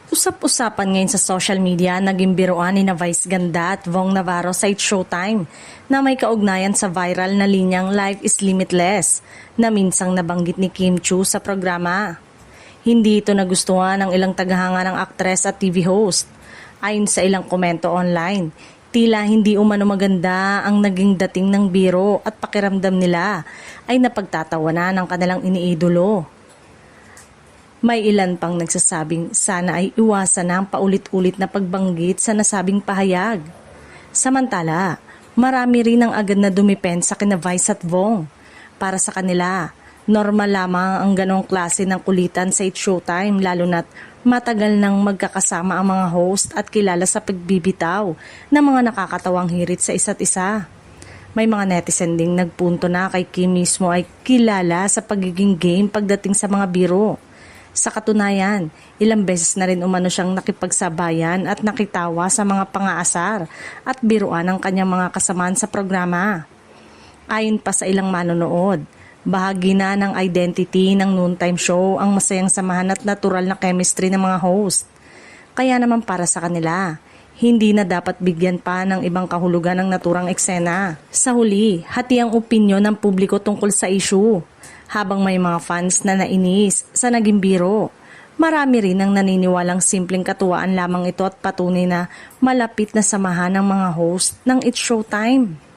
Usap-usapan ngayon sa social media naging biruan ni na Vice Ganda at Vong Navarro sa It's Showtime na may kaugnayan sa viral na linyang Life is Limitless na minsang nabanggit ni Kim Chiu sa programa. Hindi ito nagustuhan ng ilang tagahanga ng aktres at TV host. Ayon sa ilang komento online, tila hindi umano maganda ang naging dating ng biro at pakiramdam nila ay napagtatawanan ng kanilang iniidolo. May ilan pang nagsasabing sana ay iwasan na ang paulit-ulit na pagbanggit sa nasabing pahayag. Samantala, marami rin ang agad na dumipensa kina Vice at Vong. Para sa kanila, normal lamang ang ganong klase ng kulitan sa It's Showtime lalo na't matagal nang magkakasama ang mga host at kilala sa pagbibitaw ng mga nakakatawang hirit sa isa't isa. May mga netizen ding nagpunto na kay Kim mismo ay kilala sa pagiging game pagdating sa mga biro. Sa katunayan, ilang beses na rin umano siyang nakipagsabayan at nakitawa sa mga pangaasar at biruan ng kanyang mga kasamaan sa programa. Ayon pa sa ilang manonood, bahagi na ng identity ng noontime show ang masayang samahan at natural na chemistry ng mga host. Kaya naman para sa kanila, hindi na dapat bigyan pa ng ibang kahulugan ng naturang eksena. Sa huli, hati ang opinyon ng publiko tungkol sa issue. Habang may mga fans na nainis sa naging biro, marami rin ang naniniwalang simpleng katuwaan lamang ito at patunay na malapit na samahan ng mga host ng It's Showtime.